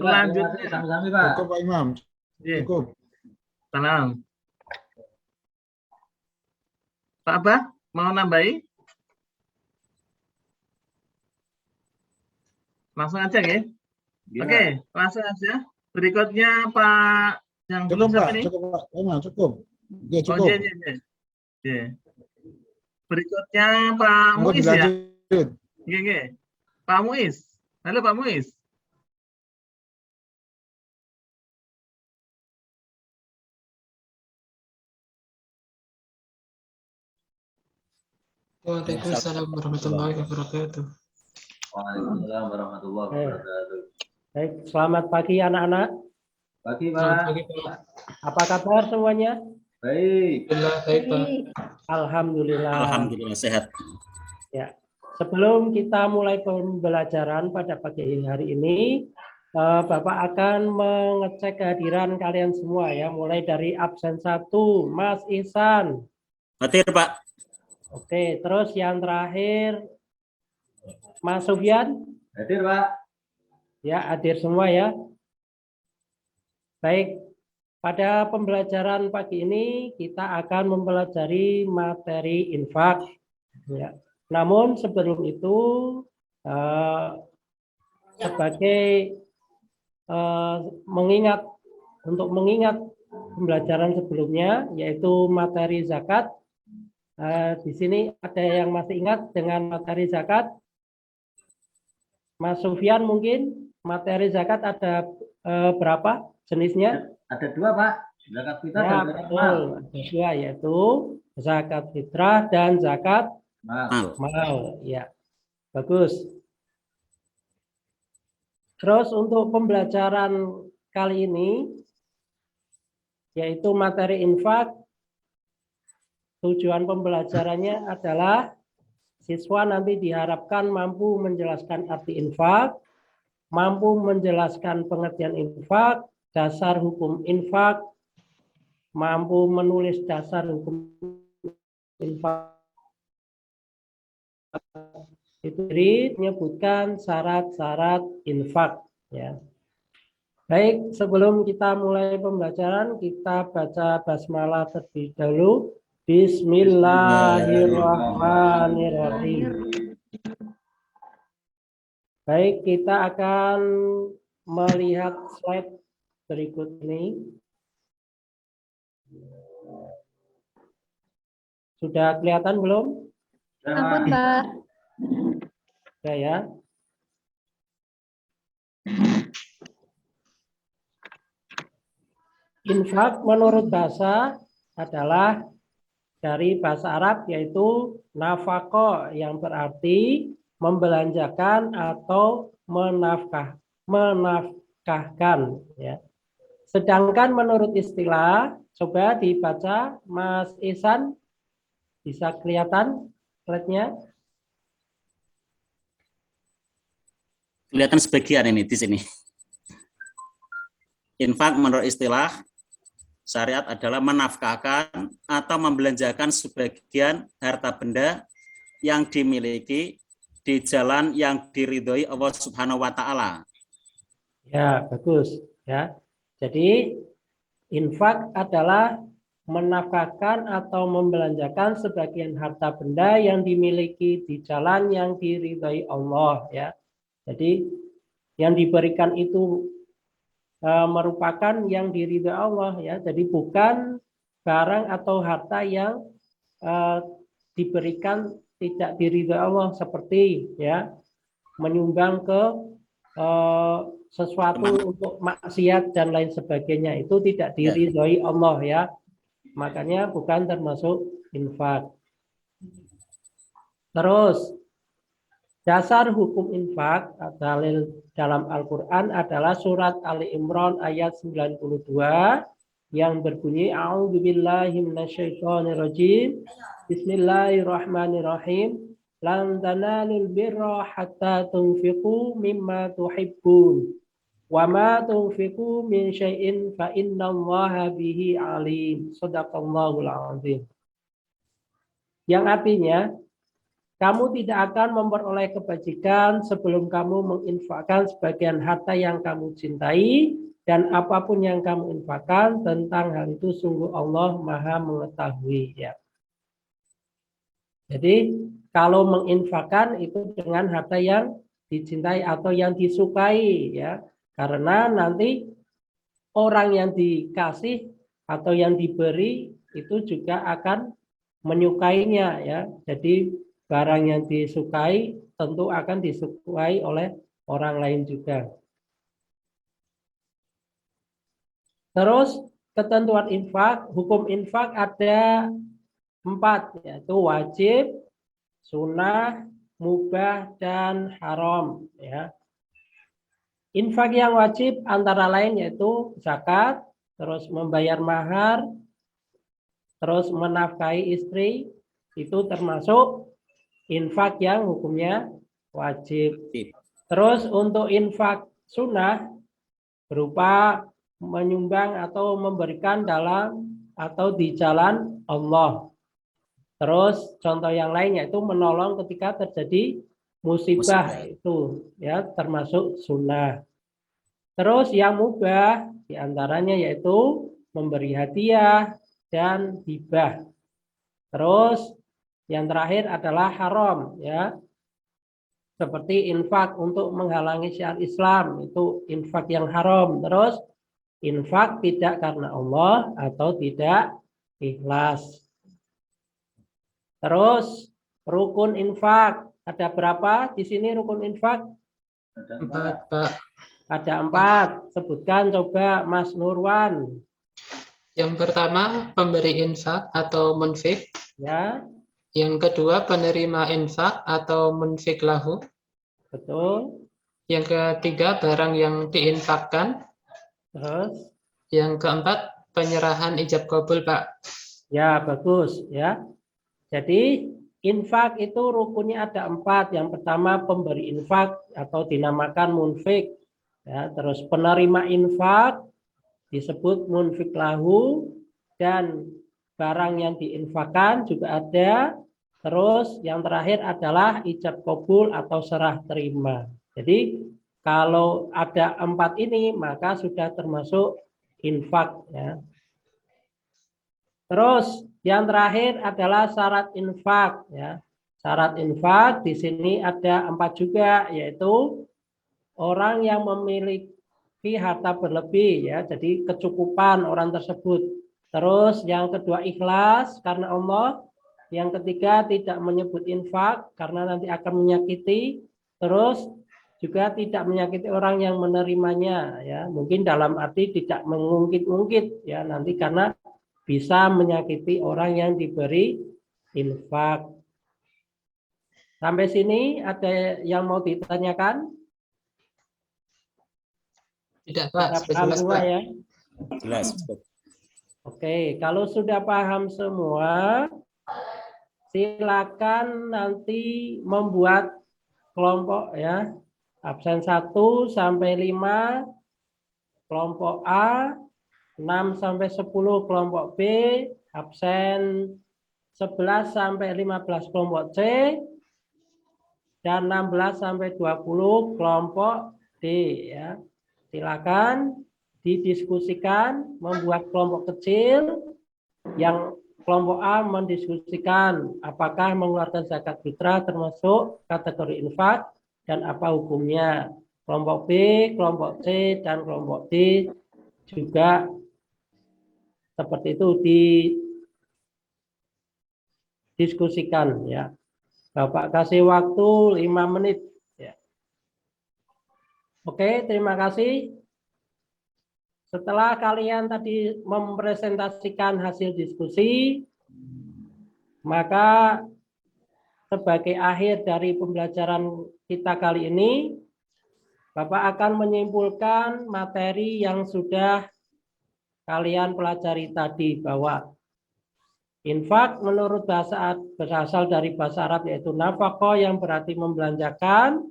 Selanjutnya. Cukup Pak Imam. Iya. Cukup. Tenang. Pak Abah, mau nambahi? Langsung aja ya. Oke, langsung aja. Berikutnya Pak yang belum Cukup Pak, sampai nih. cukup Pak Imam, cukup. Ya, Oh, cukup. iya, iya, iya. Iya. Berikutnya Pak Monggo Muiz ya. dilanjut. Iya, iya. Pak Muiz. Halo Pak Muiz. Waalaikumsalam warahmatullahi wabarakatuh. Waalaikumsalam warahmatullahi wabarakatuh. Baik, selamat pagi anak-anak. Pagi Selamat Pak. pagi Pak. Apa kabar semuanya? Baik. Alhamdulillah baik Pak. Alhamdulillah. Alhamdulillah sehat. Ya. Sebelum kita mulai pembelajaran pada pagi hari ini, Bapak akan mengecek kehadiran kalian semua ya, mulai dari absen 1, Mas Ihsan. Hadir Pak. Oke, terus yang terakhir Mas Sufyan. Hadir Pak. Ya, hadir semua ya. Baik, pada pembelajaran pagi ini kita akan mempelajari materi infak. Ya. Namun sebelum itu sebagai mengingat pembelajaran sebelumnya yaitu materi zakat. Di sini ada yang masih ingat dengan materi zakat? Mas Sufyan mungkin materi zakat ada berapa jenisnya? Ada 2 Pak. Zakat fitrah Ya, dan zakat mal. betul. Ada 2 yaitu zakat fitrah dan zakat mal. Ya, bagus. Terus untuk pembelajaran kali ini yaitu materi infak, tujuan pembelajarannya adalah siswa nanti diharapkan mampu menjelaskan arti infak, mampu menjelaskan pengertian infak, dasar hukum infak, mampu menulis dasar hukum infak. Itu menyebutkan syarat-syarat infak ya. Baik, sebelum kita mulai pembelajaran kita baca basmalah terlebih dahulu. Bismillahirrahmanirrahim. Baik, kita akan melihat slide berikut ini. Sudah kelihatan belum? Ampun, Pak. Sudah ya. Infak menurut bahasa adalah dari bahasa Arab yaitu nafaqah yang berarti membelanjakan atau menafkahkan ya. Sedangkan menurut istilah, coba dibaca Mas Ihsan, bisa kelihatan slide-nya? Kelihatan sebagian ini di sini. Infak menurut istilah syariat adalah menafkahkan atau membelanjakan sebagian harta benda yang dimiliki di jalan yang diridhoi Allah Subhanahu wa taala. Ya, bagus ya. Jadi infak adalah menafkahkan atau membelanjakan sebagian harta benda yang dimiliki di jalan yang diridhoi Allah ya. Jadi yang diberikan itu merupakan yang diridhoi Allah ya. Jadi bukan barang atau harta yang diberikan tidak diridhoi Allah seperti ya menyumbang ke sesuatu untuk maksiat dan lain sebagainya, itu tidak diridhoi Allah ya. Makanya bukan termasuk infak. Terus dasar hukum infak dalil dalam Al-Qur'an adalah surat Ali Imran ayat 92 yang berbunyi a'udzubillahi minasyaitonirrajim. Bismillahirrahmanirrahim. Lan tanalul birra hatta tunfiqu mimma tuhibbun. Wa ma tunfiqu min syai'in fa innallaha bihi alim. Shadaqallahul azim. Yang artinya kamu tidak akan memperoleh kebajikan sebelum kamu menginfakkan sebagian harta yang kamu cintai, dan apapun yang kamu infakkan tentang hal itu sungguh Allah Maha mengetahui. Ya. Jadi kalau menginfakkan itu dengan harta yang dicintai atau yang disukai, ya, karena nanti orang yang dikasih atau yang diberi itu juga akan menyukainya, ya. Jadi barang yang disukai tentu akan disukai oleh orang lain juga. Terus ketentuan infak, hukum infak ada 4, yaitu wajib, sunnah, mubah, dan haram. Ya. Infak yang wajib antara lain yaitu zakat, terus membayar mahar, terus menafkahi istri, itu termasuk infak yang hukumnya wajib. Terus untuk infak sunnah berupa menyumbang atau memberikan dalam atau di jalan Allah. Terus contoh yang lain yaitu menolong ketika terjadi musibah, itu ya termasuk sunnah. Terus yang mubah diantaranya yaitu memberi hadiah dan hibah. Terus yang terakhir adalah haram, ya. Seperti infak untuk menghalangi syiar Islam, itu infak yang haram. Terus infak tidak karena Allah atau tidak ikhlas. Terus rukun infak ada berapa di sini rukun infak? 4, Pak. Ada 4. Sebutkan coba Mas Nurwan. Yang pertama, pemberi infak atau munfik. Ya, Yang kedua, penerima infak atau munfik lahu. betul. Yang ketiga, barang yang diinfakkan. Terus Yang keempat, penyerahan ijab kabul, Pak. ya bagus ya. Jadi infak itu rukunnya ada 4. Yang pertama pemberi infak atau dinamakan munfik. Ya, terus penerima infak disebut munfik lahu, dan barang yang diinfakkan juga ada. Terus yang terakhir adalah ijab kabul atau serah terima. Jadi kalau ada 4 ini maka sudah termasuk infak, ya. Terus yang terakhir adalah syarat infak, ya. Syarat infak di sini ada 4 juga, yaitu orang yang memiliki harta berlebih, ya. Jadi kecukupan orang tersebut. Terus yang kedua ikhlas karena Allah. Yang ketiga tidak menyebut infak karena nanti akan menyakiti. Terus juga tidak menyakiti orang yang menerimanya, ya. Mungkin dalam arti tidak mengungkit-ungkit, ya, nanti karena bisa menyakiti orang yang diberi infak. Sampai sini ada yang mau ditanyakan? Tidak, Pak. Sudah jelas, Semua, Pak. ya. Jelas. Oke, kalau sudah paham semua, silakan nanti membuat kelompok, ya. Absen 1 sampai 5 kelompok A, 6 sampai 10 kelompok B, absen 11 sampai 15 kelompok C, dan 16 sampai 20 kelompok D, ya. Silakan didiskusikan, membuat kelompok kecil. Yang kelompok A mendiskusikan apakah mengeluarkan zakat fitrah termasuk kategori infak dan apa hukumnya. Kelompok B, kelompok C, dan kelompok D juga seperti itu didiskusikan, ya. Bapak kasih waktu 5 menit. Ya. Oke, terima kasih. Setelah kalian tadi mempresentasikan hasil diskusi, maka sebagai akhir dari pembelajaran kita kali ini, Bapak akan menyimpulkan materi yang sudah kalian pelajari tadi, bahwa infak menurut berasal dari bahasa Arab yaitu nafaqah yang berarti membelanjakan.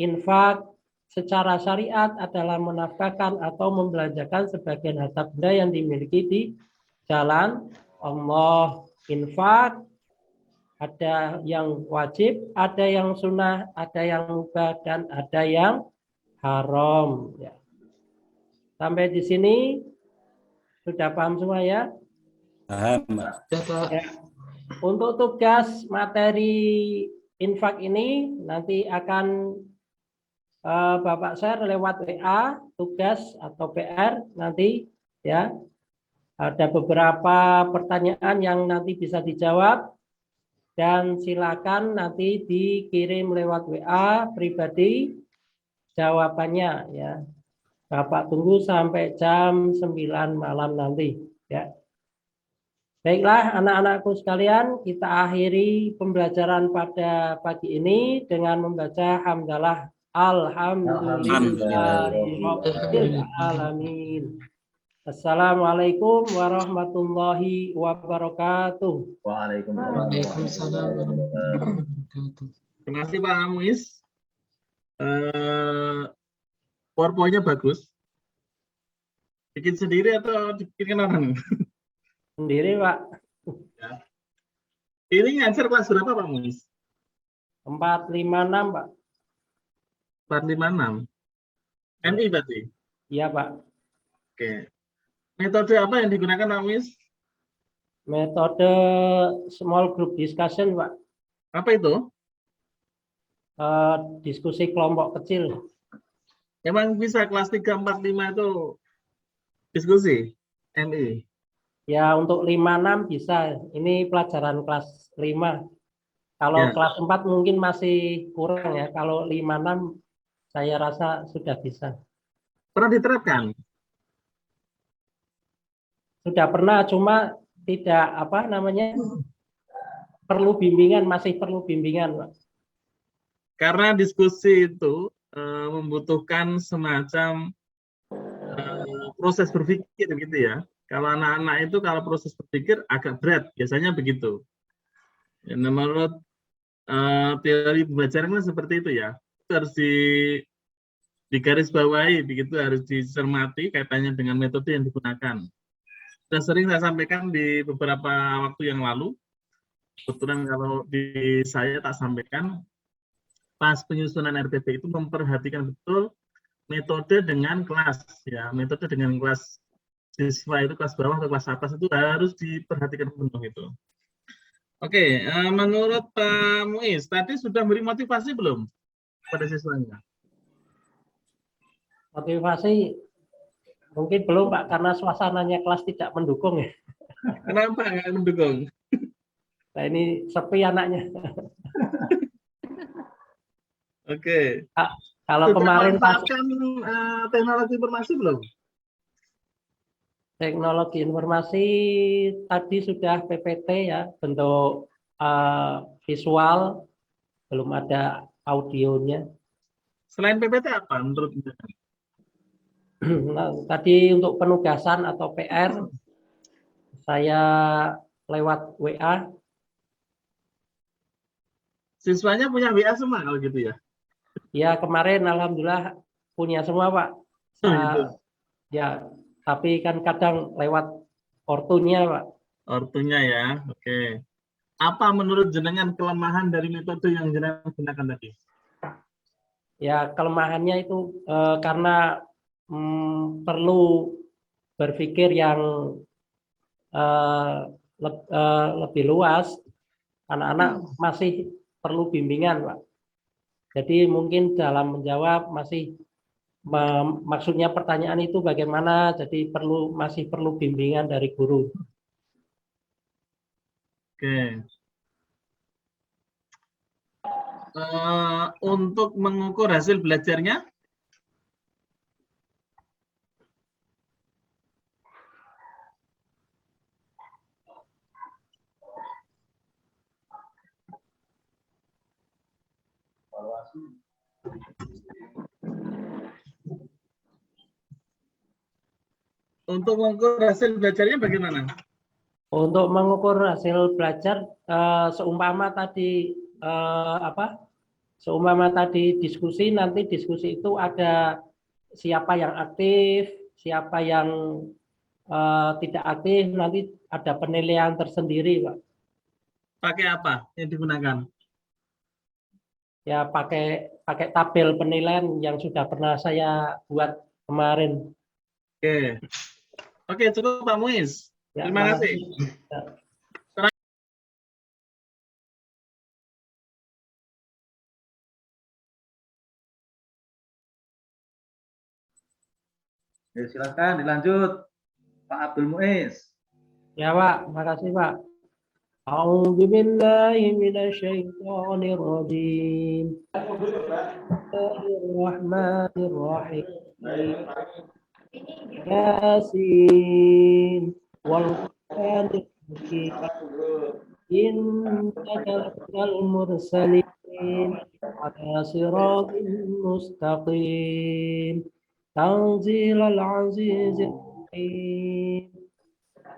Infak secara syariat adalah menafkahkan atau membelanjakan sebagian harta benda yang dimiliki di jalan Allah. Infak ada yang wajib, ada yang sunnah, ada yang mubah, dan ada yang haram. Ya. Sampai di sini sudah paham semua ya? Paham, Pak. Ya, Pak. Ya. Untuk tugas materi infak ini nanti akan Bapak share lewat WA, tugas atau PR nanti ya. Ada beberapa pertanyaan yang nanti bisa dijawab dan silakan nanti dikirim lewat WA pribadi jawabannya ya. Bapak tunggu sampai jam 9 malam nanti ya. Baiklah anak-anakku sekalian, kita akhiri pembelajaran pada pagi ini dengan membaca hamdalah alhamdulillahirabbil alamin. Assalamualaikum warahmatullahi wabarakatuh. Waalaikumsalam warahmatullahi wabarakatuh. Terima kasih Pak Muiz. PowerPoint-nya bagus. Bikin sendiri atau dibikin orang? Sendiri Pak. Ini ngajar kelas berapa Pak Muiz? 456 Pak. 456. MI berarti? Iya Pak. Oke. Metode apa yang digunakan Pak Muiz? Metode small group discussion Pak. Apa itu? Diskusi kelompok kecil. Emang bisa kelas 3, 4, 5 itu diskusi? MI? Ya untuk 56 bisa. Ini pelajaran kelas 5. Kalau Ya. kelas 4 mungkin masih kurang ya. Kalau 56 saya rasa sudah bisa. Pernah diterapkan? Sudah pernah, cuma tidak perlu bimbingan, masih perlu bimbingan Pak. Karena diskusi itu membutuhkan semacam proses berpikir gitu ya. Kalau anak-anak itu kalau proses berpikir agak berat, biasanya begitu. Ya, menurut teori pembelajaran kan seperti itu ya. Itu harus digarisbawahi, begitu harus dicermati kaitannya dengan metode yang digunakan. Sudah sering saya sampaikan di beberapa waktu yang lalu. Kebetulan kalau di saya tak sampaikan, pas penyusunan RPP itu memperhatikan betul metode dengan kelas ya, metode dengan kelas siswa itu kelas bawah atau kelas atas itu harus diperhatikan penuh itu. Oke, menurut Pak Muiz tadi sudah beri motivasi belum pada siswanya? Motivasi mungkin belum Pak, karena suasananya kelas tidak mendukung ya. Kenapa nggak mendukung? Nah ini sepi anaknya. Oke. Kalau Sudah kemarin pas manfaatkan teknologi informasi belum? teknologi informasi tadi sudah PPT ya, bentuk visual, belum ada audionya. Selain PPT apa menurut Anda? Nah, tadi untuk penugasan atau PR saya lewat WA. Siswanya punya WA semua kalau gitu ya? Ya kemarin alhamdulillah punya semua Pak. Gitu. Ya, tapi kan kadang lewat ortunya Pak. Ortunya ya, oke. Apa menurut jenengan kelemahan dari metode yang jenengan gunakan tadi? Ya kelemahannya itu karena perlu berpikir yang lebih luas. Anak-anak masih perlu bimbingan Pak. Jadi mungkin dalam menjawab masih maksudnya pertanyaan itu bagaimana, jadi masih perlu bimbingan dari guru. Oke. Untuk mengukur hasil belajarnya, untuk mengukur hasil belajarnya bagaimana? Untuk mengukur hasil belajar seumpama tadi seumpama tadi diskusi, nanti diskusi itu ada siapa yang aktif, siapa yang tidak aktif, nanti ada penilaian tersendiri Pak. pakai apa yang digunakan? Ya pakai tabel penilaian yang sudah pernah saya buat kemarin. Oke. Oke, cukup Pak Muiz. Ya, Terima kasih. Ya. Ya, silakan dilanjut. Pak Abdul Muiz. Ya Pak, makasih Pak. A'udzu billahi minasyaitonir rajim. Bismillahirrahmanirrahim. Yasin wal Qur'anil hakim. Innaka laminal mursalin ala siratin mustaqim. Tanzilal azizir rahim.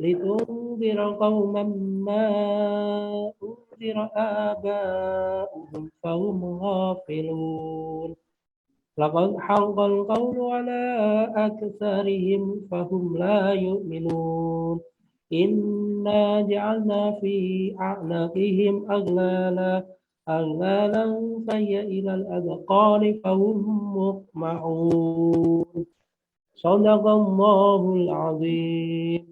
لتنذر قوما ما أنذر آباؤهم فهم غافلون لقد حق القول على أكثرهم فهم لا يؤمنون إنا جعلنا في أعناقهم أغلالا فهي إلى الأذقان فهم مقمحون صدق الله العظيم.